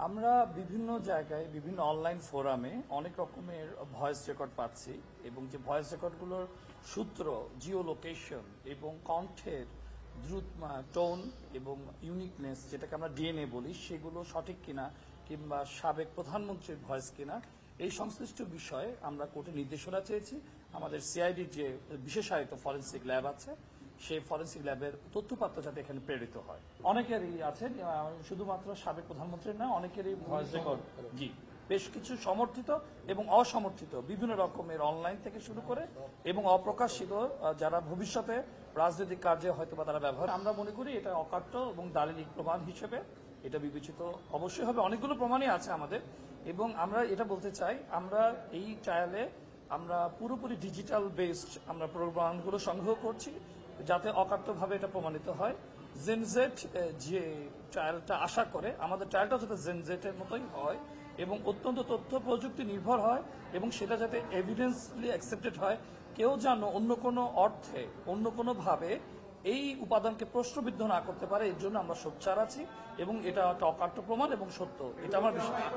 আমরা বিভিন্ন জায়গায় বিভিন্ন অনলাইন ফোরামে অনেক রকমের ভয়েস রেকর্ড পাচ্ছি এবং যে ভয়েস রেকর্ডগুলোর সূত্র জিও লোকেশন এবং কণ্ঠের দ্রুত টোন এবং ইউনিকনেস যেটাকে আমরা ডিএনএ বলি সেগুলো সঠিক কিনা কিংবা সাবেক প্রধানমন্ত্রীর ভয়েস কিনা এই সংশ্লিষ্ট বিষয়ে আমরা কোর্টে নির্দেশনা চেয়েছি। আমাদের সিআইডির যে বিশেষায়িত ফরেন্সিক ল্যাব আছে সেই ফরেন্সিক ল্যাবের তথ্যপাত্র যাতে এখানে প্রেরিত হয়। অনেকেরই আছে, শুধুমাত্র সাবেক প্রধানমন্ত্রীর না, অনেকেরই ভয়েস রেকর্ড জি বেশ কিছু সমর্থিত এবং অসমর্থিত বিভিন্ন রকমের অনলাইন থেকে শুরু করে এবং অপ্রকাশিত যারা ভবিষ্যতে রাজনৈতিক কার্যে হয়তো বা তারা ব্যবহার, আমরা মনে করি এটা অকাট্য এবং দালিলিক প্রমাণ হিসেবে এটা বিবেচিত অবশ্যই হবে। অনেকগুলো প্রমাণই আছে আমাদের এবং আমরা এটা বলতে চাই, আমরা এই ট্রায়ালে আমরা পুরোপুরি ডিজিটাল বেসড আমরা প্রমাণগুলো সংগ্রহ করছি যাতে অকাট্যভাবে এটা প্রমাণিত হয়। জেনজেট যে ট্রায়ালটা আশা করে আমাদের ট্রায়ালটা যাতে জেনজেটের মতোই হয় এবং অত্যন্ত তথ্য প্রযুক্তি নির্ভর হয় এবং সেটা যাতে এভিডেন্সলি অ্যাকসেপ্টেড হয়, কেউ যেন অন্য কোনো অর্থে অন্য কোনোভাবে এই উপাদানকে প্রশ্নবিদ্ধ না করতে পারে, এর জন্য আমরা সোচ্চার আছি এবং এটা একটা অকাট্য প্রমাণ এবং সত্য, এটা আমার বিশ্বাস।